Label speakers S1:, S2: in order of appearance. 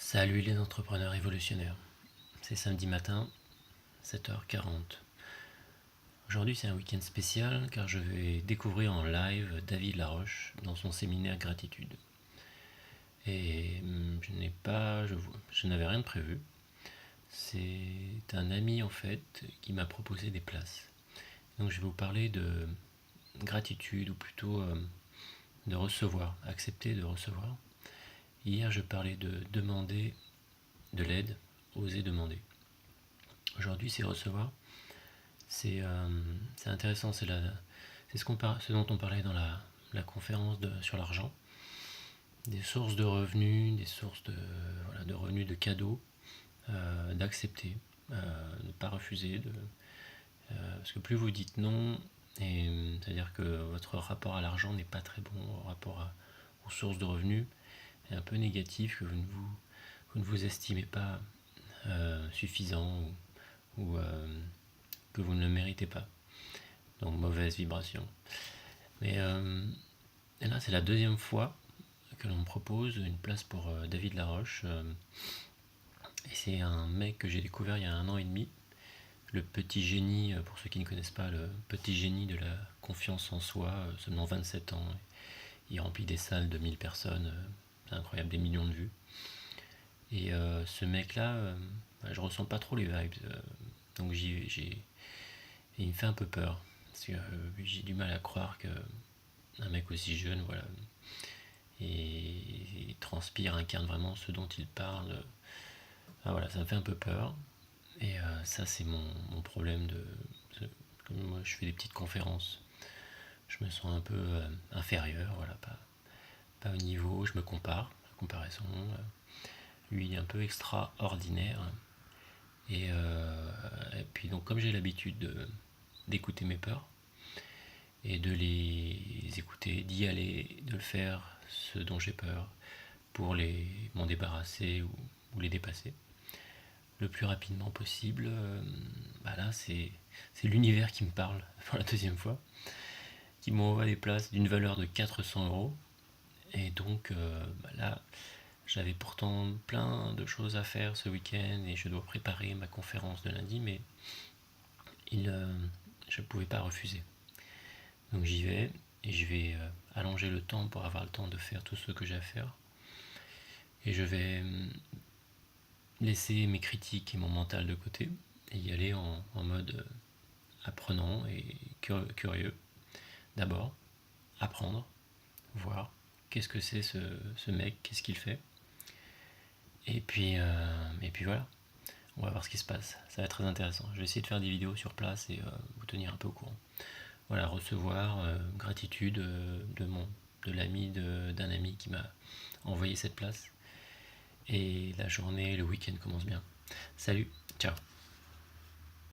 S1: Salut les entrepreneurs révolutionnaires, c'est samedi matin, 7h40. Aujourd'hui c'est un week-end spécial car je vais découvrir en live David Laroche dans son séminaire gratitude. Et je n'avais rien de prévu. C'est un ami en fait qui m'a proposé des places. Donc je vais vous parler de gratitude ou plutôt de recevoir, accepter de recevoir. Hier je parlais de demander de l'aide, oser demander. Aujourd'hui c'est recevoir. C'est intéressant, c'est ce dont on parlait dans la conférence sur l'argent. Des sources de revenus, des sources de revenus de cadeaux, d'accepter, de ne pas refuser. Parce que plus vous dites non, c'est-à-dire que votre rapport à l'argent n'est pas très bon, aux sources de revenus est un peu négatif, que vous ne vous estimez pas suffisant ou que vous ne le méritez pas. Donc mauvaise vibration. Mais et là, c'est la deuxième fois que l'on me propose une place pour David Laroche. Et c'est un mec que j'ai découvert il y a 1 an et demi. Le petit génie, pour ceux qui ne connaissent pas, le petit génie de la confiance en soi, seulement 27 ans. Il remplit des salles de 1000 personnes. C'est incroyable, des millions de vues. Et ce mec-là, je ressens pas trop les vibes. Donc il me fait un peu peur. Parce que j'ai du mal à croire qu'un mec aussi jeune, voilà, et transpire, incarne vraiment ce dont il parle. Ah, voilà, ça me fait un peu peur. Et ça, c'est mon problème comme moi, je fais des petites conférences. Je me sens un peu inférieur, voilà, pas au niveau, je me compare, la comparaison. Lui, il est un peu extraordinaire. Et puis, donc, comme j'ai l'habitude d'écouter mes peurs, et de les écouter, d'y aller, de le faire, ce dont j'ai peur, pour m'en débarrasser ou les dépasser le plus rapidement possible. Là, c'est l'univers qui me parle pour la deuxième fois, qui m'envoie des places d'une valeur de 400 €. Et donc là, j'avais pourtant plein de choses à faire ce week-end et je dois préparer ma conférence de lundi, mais je ne pouvais pas refuser. Donc j'y vais et je vais allonger le temps pour avoir le temps de faire tout ce que j'ai à faire. Et je vais laisser mes critiques et mon mental de côté et y aller en mode apprenant et curieux. D'abord, apprendre, voir qu'est-ce que c'est ce mec, qu'est-ce qu'il fait. Et puis voilà, on va voir ce qui se passe. Ça va être très intéressant. Je vais essayer de faire des vidéos sur place et vous tenir un peu au courant. Voilà, recevoir, gratitude de l'ami d'un ami qui m'a envoyé cette place. Et la journée, le week-end commence bien. Salut, ciao.